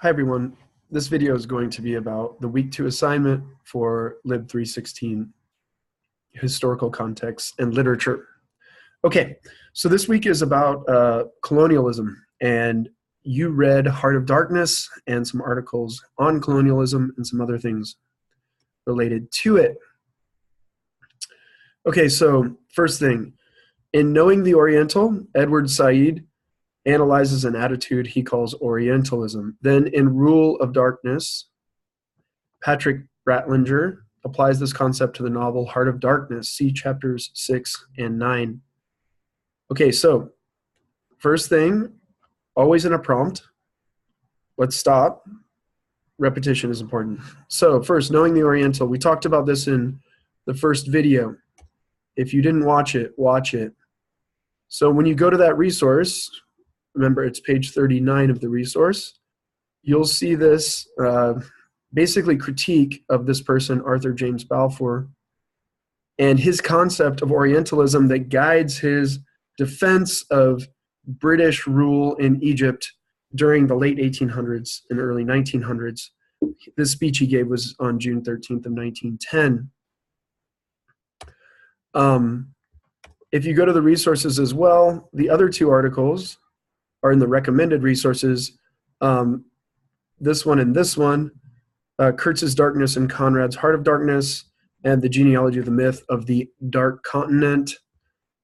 Hi everyone. This video is going to be about the week 2 assignment for LIB 316, historical context and literature. Okay, so this week is about colonialism, and you read Heart of Darkness and some articles on colonialism and some other things related to it. Okay, so first thing, in Knowing the Oriental, Edward Said analyzes an attitude he calls Orientalism. Then in Rule of Darkness, Patrick Ratlinger applies this concept to the novel Heart of Darkness. See chapters 6 and 9. Okay, so first thing, always in a prompt. Let's stop. Repetition is important. So first, Knowing the Oriental. We talked about this in the first video. If you didn't watch it, watch it. So when you go to that resource, remember it's page 39 of the resource, you'll see this basically critique of this person, Arthur James Balfour, and his concept of Orientalism that guides his defense of British rule in Egypt during the late 1800s and early 1900s. This speech he gave was on June 13th of 1910. If you go to the resources as well, the other two articles are in the recommended resources. This one and this one, Kurtz's Darkness and Conrad's Heart of Darkness, and the genealogy of the myth of the Dark Continent,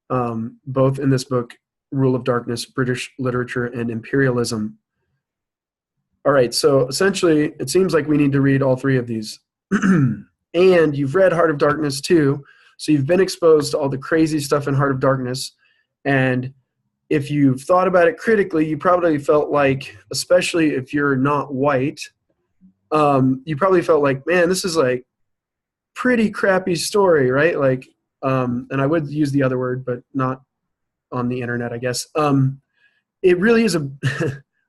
both in this book, Rule of Darkness, British Literature and Imperialism. All right, so essentially, it seems like we need to read all three of these. And you've read Heart of Darkness too, so you've been exposed to all the crazy stuff in Heart of Darkness, and if you've thought about it critically, you probably felt like, especially if you're not white, you probably felt like, man, this is like pretty crappy story, right? Like, and I would use the other word, but not on the internet, I guess. It really is a,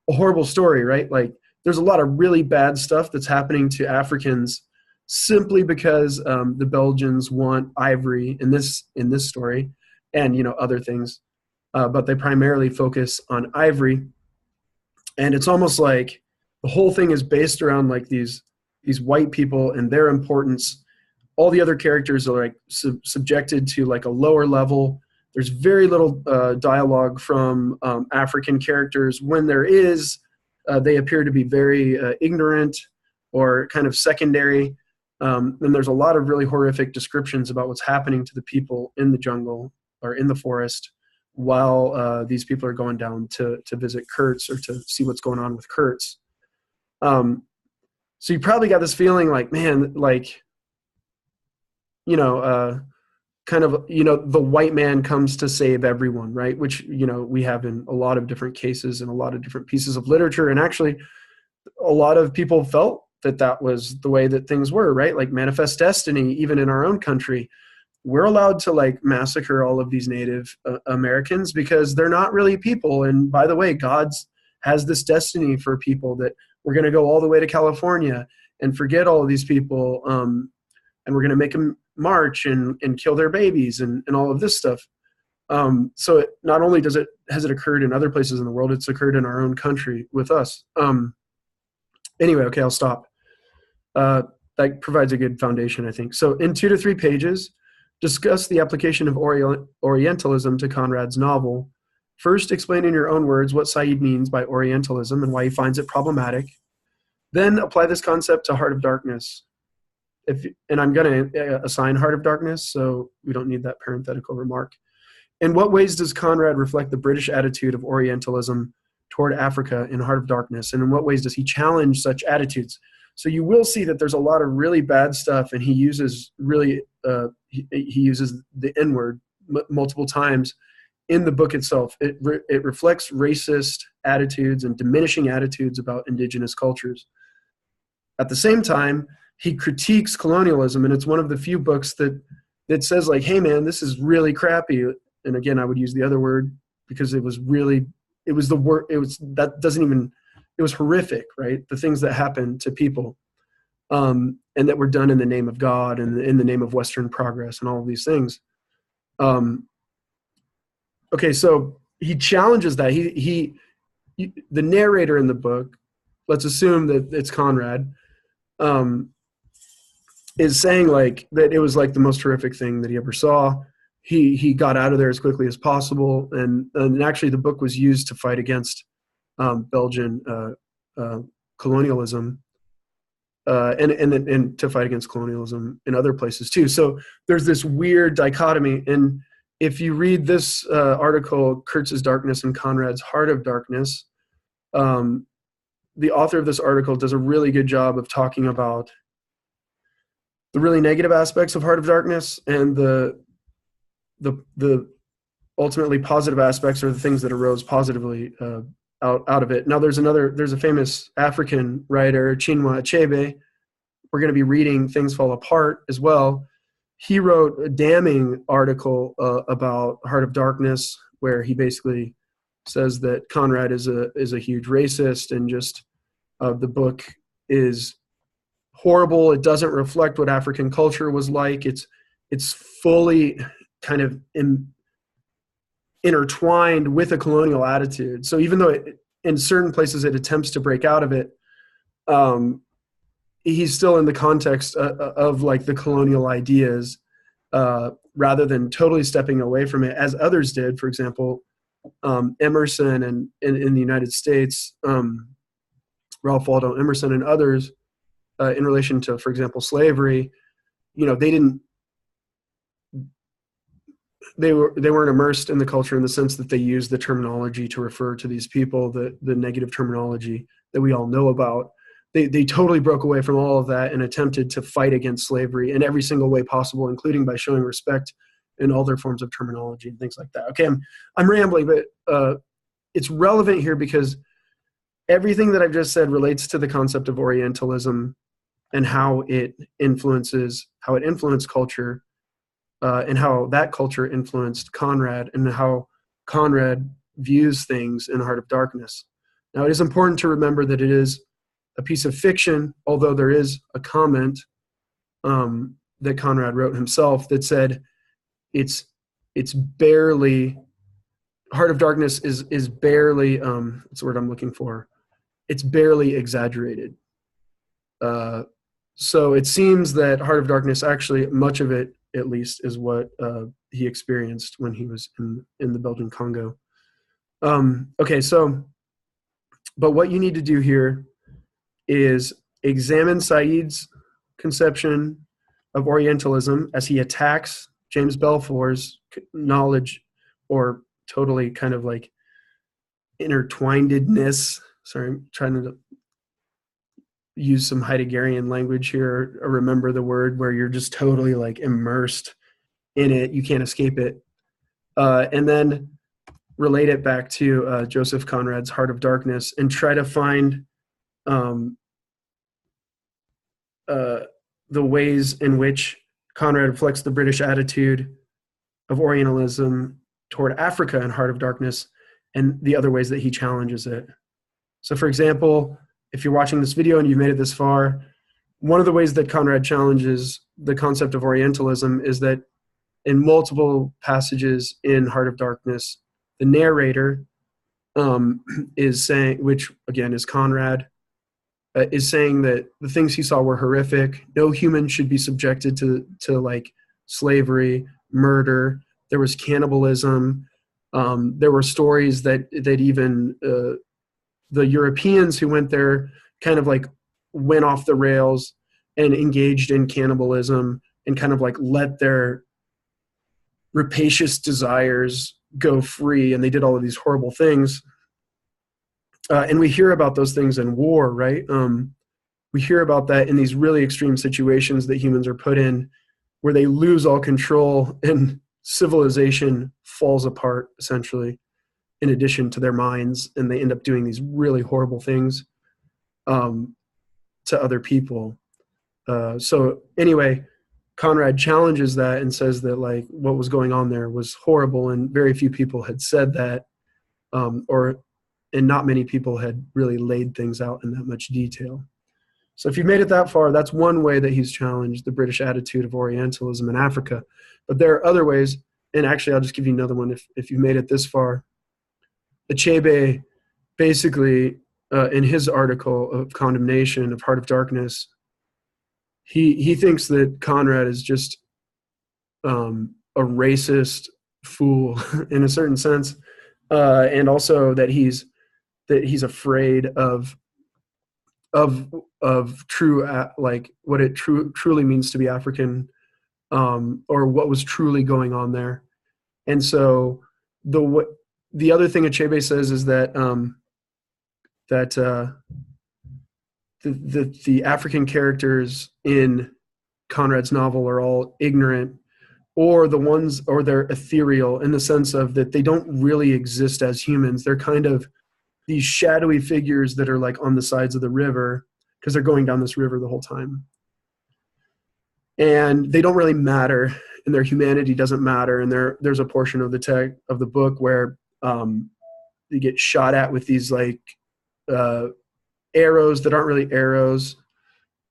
a horrible story, right? Like, there's a lot of really bad stuff that's happening to Africans simply because the Belgians want ivory in this story, and other things. But they primarily focus on ivory, and it's almost like the whole thing is based around like these white people and their importance. All the other characters are like subjected to like a lower level. There's very little dialogue from African characters. When there is, they appear to be very ignorant or kind of secondary. And there's a lot of really horrific descriptions about what's happening to the people in the jungle or in the forest, while these people are going down to visit Kurtz or to see what's going on with Kurtz. So you probably got this feeling like, man, like, kind of, the white man comes to save everyone, right? Which, we have in a lot of different cases and a lot of different pieces of literature. And actually, a lot of people felt that was the way that things were, right? Like Manifest Destiny, even in our own country, we're allowed to like massacre all of these Native Americans because they're not really people. And by the way, God has this destiny for people that we're going to go all the way to California and forget all of these people. And we're going to make them march and kill their babies and all of this stuff. So not only has it occurred in other places in the world, it's occurred in our own country with us. Anyway, okay, I'll stop. That provides a good foundation, I think. So in 2 to 3 pages, discuss the application of Orientalism to Conrad's novel. First, explain in your own words what Said means by Orientalism and why he finds it problematic. Then apply this concept to Heart of Darkness. And I'm going to assign Heart of Darkness, so we don't need that parenthetical remark. In what ways does Conrad reflect the British attitude of Orientalism toward Africa in Heart of Darkness? And in what ways does he challenge such attitudes? So you will see that there's a lot of really bad stuff, and he uses really he uses the N-word multiple times in the book itself. It reflects racist attitudes and diminishing attitudes about indigenous cultures. At the same time, he critiques colonialism, and it's one of the few books that says like, hey man, this is really crappy. And again, I would use the other word because it was horrific, right? The things that happened to people, and that were done in the name of God and in the name of Western progress and all of these things. Okay, so he challenges that. The narrator in the book let's assume that it's Conrad, is saying like that it was like the most horrific thing that he ever saw. He got out of there as quickly as possible, and actually the book was used to fight against Belgian colonialism, and to fight against colonialism in other places too. So there's this weird dichotomy. And if you read this article, Kurtz's Darkness and Conrad's Heart of Darkness, the author of this article does a really good job of talking about the really negative aspects of Heart of Darkness, and the ultimately positive aspects are the things that arose positively out of it. Now there's a famous African writer, Chinua Achebe. We're going to be reading Things Fall Apart as well. He wrote a damning article about Heart of Darkness, where he basically says that Conrad is a huge racist, and just the book is horrible. It doesn't reflect what African culture was like. It's fully kind of intertwined with a colonial attitude. So even though in certain places it attempts to break out of it, he's still in the context of like the colonial ideas, rather than totally stepping away from it, as others did. For example, Emerson and in the United States, Ralph Waldo Emerson and others, in relation to, for example, slavery, they weren't immersed in the culture in the sense that they used the terminology to refer to these people, the negative terminology that we all know about. They totally broke away from all of that and attempted to fight against slavery in every single way possible, including by showing respect in all their forms of terminology and things like that. Okay, I'm rambling, but it's relevant here because everything that I've just said relates to the concept of Orientalism and how it influenced culture, and how that culture influenced Conrad, and how Conrad views things in Heart of Darkness. Now, it is important to remember that it is a piece of fiction, although there is a comment that Conrad wrote himself that said it's barely, Heart of Darkness is barely, what's the word I'm looking for? It's barely exaggerated. So it seems that Heart of Darkness, actually, much of it at least, is what he experienced when he was in the Belgian Congo. Okay, so, but what you need to do here is examine Said's conception of Orientalism as he attacks James Balfour's knowledge, or totally kind of like intertwinedness. Sorry, I'm trying to use some Heideggerian language here, or remember the word where you're just totally like immersed in it. You can't escape it. And then relate it back to Joseph Conrad's Heart of Darkness, and try to find the ways in which Conrad reflects the British attitude of Orientalism toward Africa in Heart of Darkness, and the other ways that he challenges it. So, for example, if you're watching this video and you've made it this far, one of the ways that Conrad challenges the concept of Orientalism is that in multiple passages in Heart of Darkness, the narrator is saying, which again is Conrad, is saying that the things he saw were horrific. No human should be subjected to like slavery, murder. There was cannibalism. There were stories that even the Europeans who went there kind of like went off the rails and engaged in cannibalism and kind of like let their rapacious desires go free, and they did all of these horrible things. And we hear about those things in war, right? We hear about that in these really extreme situations that humans are put in, where they lose all control and civilization falls apart, essentially, in addition to their minds, and they end up doing these really horrible things to other people. So anyway, Conrad challenges that and says that like what was going on there was horrible, and very few people had said that, and not many people had really laid things out in that much detail. So if you've made it that far, that's one way that he's challenged the British attitude of Orientalism in Africa. But there are other ways, and actually I'll just give you another one if you've made it this far. Achebe basically in his article of condemnation of Heart of Darkness, he thinks that Conrad is just a racist fool in a certain sense, and also that he's afraid of true like what it truly means to be African, or what was truly going on there. And so the other thing Achebe says is that the African characters in Conrad's novel are all ignorant, or they're ethereal in the sense of that they don't really exist as humans. They're kind of these shadowy figures that are like on the sides of the river because they're going down this river the whole time. And they don't really matter, and their humanity doesn't matter. And there's a portion of the book where they get shot at with these like arrows that aren't really arrows.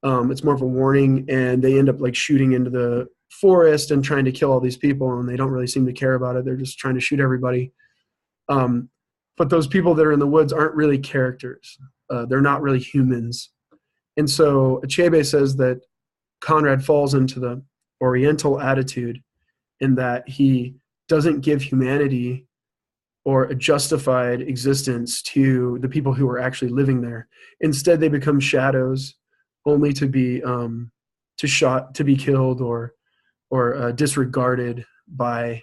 It's more of a warning, and they end up like shooting into the forest and trying to kill all these people, and they don't really seem to care about it. They're just trying to shoot everybody. But those people that are in the woods aren't really characters. They're not really humans. And so Achebe says that Conrad falls into the Oriental attitude in that he doesn't give humanity or a justified existence to the people who are actually living there. Instead, they become shadows, only to be to be killed or disregarded by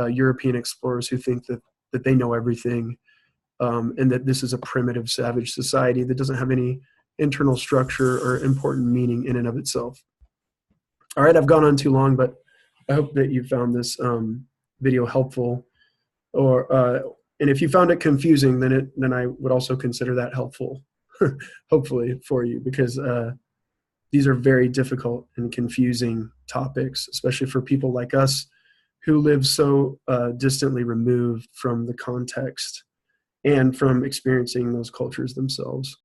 European explorers who think that they know everything, and that this is a primitive, savage society that doesn't have any internal structure or important meaning in and of itself. All right, I've gone on too long, but I hope that you found this video helpful. And if you found it confusing, then I would also consider that helpful, hopefully for you, because these are very difficult and confusing topics, especially for people like us who live so distantly removed from the context and from experiencing those cultures themselves.